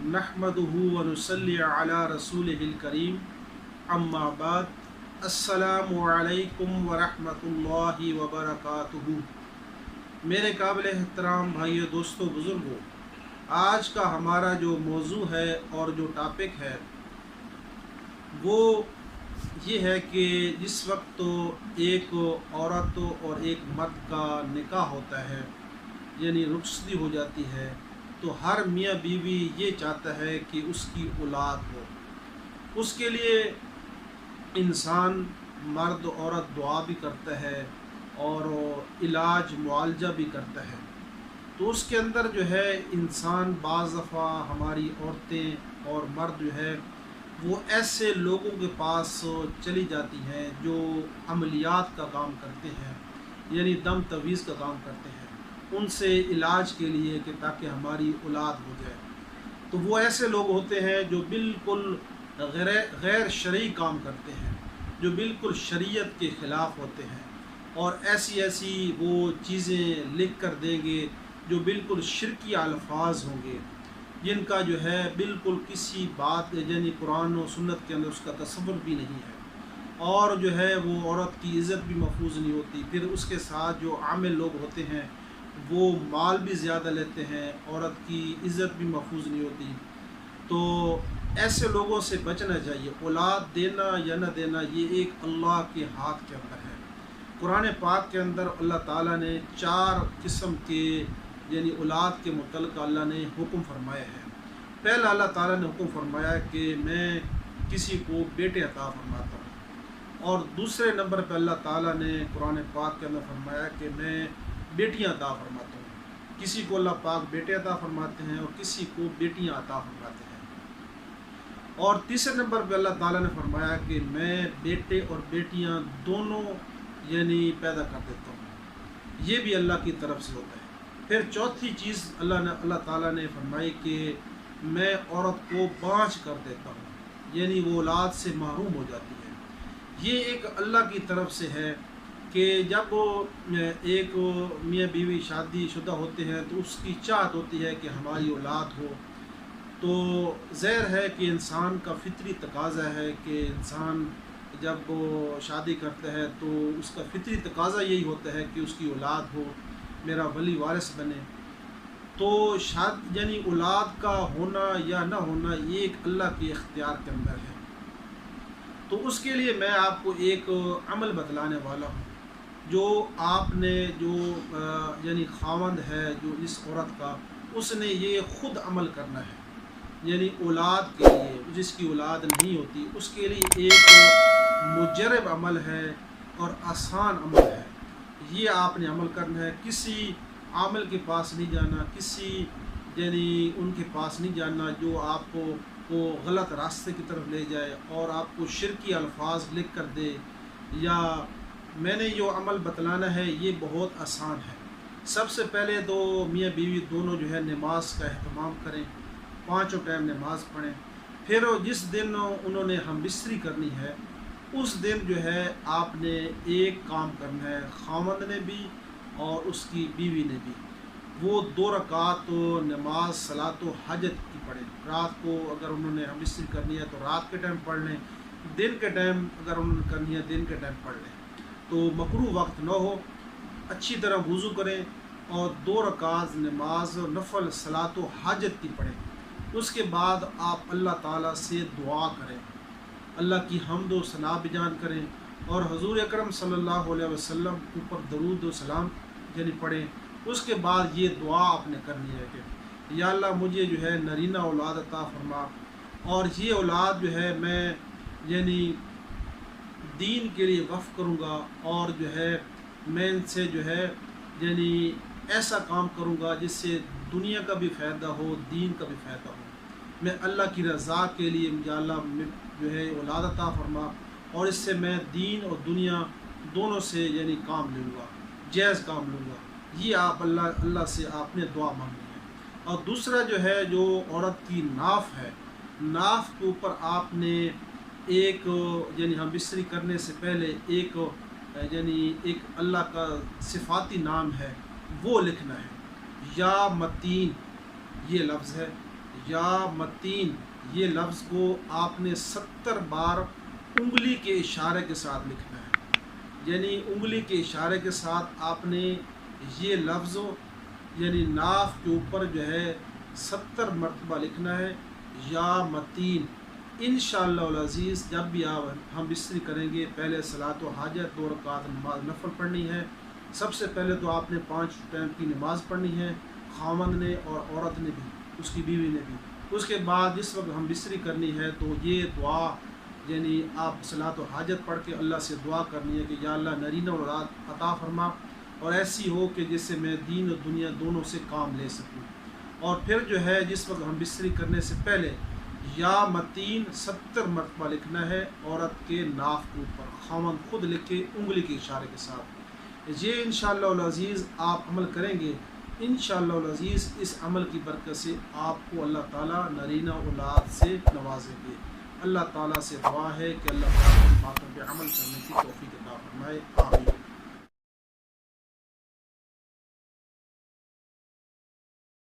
नहमदुहु व नुसल्ली अला रसूलिहिल करीम अम्मा बाद अस्सलामु अलैकुम व रहमतुल्लाहि व बरकातुहू। मेरे काबिल एहतराम भाइयों, दोस्तों, बुज़ुर्गों, आज का हमारा जो मौजू है और जो टॉपिक है वो ये है कि जिस वक्त तो एक औरत और एक मर्द का निकाह होता है, यानी रुखसती हो जाती है, तो हर मियाँ बीवी ये चाहता है कि उसकी औलाद हो। उसके लिए इंसान मर्द औरत दुआ भी करता है और इलाज मुआलजा भी करता है। तो उसके अंदर जो है इंसान बाज़ दफ़ा हमारी औरतें और मर्द जो है वो ऐसे लोगों के पास चली जाती हैं जो अमलियात का काम करते हैं, यानी दम तवीज़ का काम करते हैं, उनसे इलाज के लिए कि ताकि हमारी औलाद हो जाए। तो वो ऐसे लोग होते हैं जो बिल्कुल गैर शरई काम करते हैं, जो बिल्कुल शरीयत के ख़िलाफ़ होते हैं और ऐसी ऐसी वो चीज़ें लिख कर देंगे जो बिल्कुल शिरकी अल्फाज होंगे, जिनका जो है बिल्कुल किसी बात यानी कुरान और सुन्नत के अंदर उसका तसव्वुर भी नहीं है, और जो है वो औरत की इज़्ज़त भी महफूज नहीं होती। फिर उसके साथ जो आमिल लोग होते हैं वो माल भी ज़्यादा लेते हैं, औरत की इज़्ज़त भी महफूज नहीं होती। तो ऐसे लोगों से बचना चाहिए। औलाद देना या न देना ये एक अल्लाह के हाथ के अंदर है। कुरान पाक के अंदर अल्लाह ताला ने 4 किस्म के यानी औलाद के मुतल्लिक़ अल्लाह ने हुक्म फरमाया है। पहला अल्लाह ताला ने हुक्म फरमाया कि मैं किसी को बेटे अता फरमाता हूँ, और दूसरे नंबर पर अल्लाह ताला ने कुरान पाक के अंदर फरमाया कि मैं बेटियां अता फरमाता हूँ। किसी को अल्लाह पाक बेटे अता फरमाते हैं और किसी को बेटियां अता फरमाते हैं। और तीसरे नंबर पर अल्लाह ताला ने फरमाया कि मैं बेटे और बेटियां दोनों यानी पैदा कर देता हूँ। ये भी अल्लाह की तरफ से होता है। फिर चौथी चीज़ अल्लाह ताला ने फरमाई कि मैं औरत को बाँझ कर देता हूँ, यानी वो औलाद से महरूम हो जाती है। ये एक अल्लाह की तरफ से है कि जब एक मियाँ बीवी शादी शुदा होते हैं तो उसकी चाहत होती है कि हमारी औलाद हो। तो ज़ाहिर है कि इंसान का फितरी तकाज़ा है कि इंसान जब वो शादी करता है तो उसका फितरी तकाज़ा यही होता है कि उसकी औलाद हो, मेरा वली वारिस बने। तो यानी औलाद का होना या ना होना ये एक अल्लाह के इख्तियार के अंदर है। तो उसके लिए मैं आपको एक अमल बतलाने वाला हूँ जो आपने जो यानी खावंद है जो इस औरत का, उसने ये ख़ुद अमल करना है। यानी औलाद के लिए, जिसकी औलाद नहीं होती उसके लिए एक मुजरब अमल है और आसान अमल है। ये आपने अमल करना है। किसी आमिल के पास नहीं जाना, किसी यानी उनके पास नहीं जाना जो आपको वो गलत रास्ते की तरफ ले जाए और आपको शिरकी अल्फाज लिख कर दे। या मैंने जो अमल बतलाना है ये बहुत आसान है। सबसे पहले तो मियाँ बीवी दोनों जो है नमाज का अहतमाम करें, 5 टाइम नमाज पढ़ें। फिर जिस दिन उन्होंने हमबिस्तरी करनी है उस दिन जो है आपने एक काम करना है, खामद ने भी और उसकी बीवी ने भी, वो 2 रकात नमाज सलात व हजत की पढ़ें। रात को अगर उन्होंने हमबिस्तरी करनी है तो रात के टाइम पढ़ लें, दिन के टाइम अगर उन्होंने करनी है दिन के टाइम पढ़ लें। तो मकरूह वक्त न हो, अच्छी तरह वज़ू करें और 2 रकात नमाज नफल सलात व हाजत की पढ़ें। उसके बाद आप अल्लाह ताला से दुआ करें, अल्लाह की हम्द व सना बयान करें और हुज़ूर अकरम सल्लल्लाहु अलैहि वसल्लम ऊपर दरूद व सलाम यानी पढ़ें। उसके बाद ये दुआ आपने करनी है कि या अल्लाह मुझे जो है नरीना औलाद अता फरमा, और ये औलाद जो है मैं यानी दीन के लिए वक़्फ़ करूँगा, और जो है मैं इनसे जो है यानी ऐसा काम करूँगा जिससे दुनिया का भी फ़ायदा हो, दीन का भी फ़ायदा हो। मैं अल्लाह की रज़ा के लिए या अल्लाह जो है औलाद अता फरमा, और इससे मैं दीन और दुनिया दोनों से यानी काम लूँगा, जायज़ काम लूँगा। ये आप अल्लाह से आपने दुआ मांगनी है। और दूसरा जो है जो औरत की नाफ है, नाफ के ऊपर आपने एक यानी हमबिस्तरी करने से पहले एक यानी एक अल्लाह का सिफाती नाम है वो लिखना है। या मतीन ये लफ्ज़ है, یا متین، یہ لفظ کو آپ نے 70 بار انگلی کے اشارے کے ساتھ لکھنا ہے، یعنی انگلی کے اشارے کے ساتھ آپ نے یہ لفظ یعنی ناف کے اوپر جو ہے 70 مرتبہ لکھنا ہے، یا متین۔ انشاءاللہ العزیز جب بھی ہم بستری کریں گے، پہلے صلاۃ و حاجت 2 رکعت نماز نفل پڑھنی ہے۔ سب سے پہلے تو آپ نے 5 ٹائم کی نماز پڑھنی ہے، خاوند نے اور عورت نے بھی، اس کی بیوی نے بھی۔ اس کے بعد جس وقت ہم بستری کرنی ہے تو یہ دعا یعنی آپ صلاۃ و حاجت پڑھ کے اللہ سے دعا کرنی ہے کہ یا اللہ نرینہ اولاد عطا فرما، اور ایسی ہو کہ جس سے میں دین اور دنیا دونوں سے کام لے سکوں۔ اور پھر جو ہے جس وقت ہم بستری کرنے سے پہلے یا متین 70 مرتبہ لکھنا ہے عورت کے ناف کے اوپر، خاوند خود لکھے انگلی کے اشارے کے ساتھ۔ یہ انشاءاللہ العزیز آپ عمل کریں گے، انشاءاللہ العزیز اس عمل کی برکت سے آپ کو اللہ تعالیٰ نرینہ اولاد سے نوازیں گے۔ اللہ تعالیٰ سے دعا ہے کہ اللہ تعالیٰ باتوں پہ عمل کرنے کی توفیق عطا فرمائے، آمین۔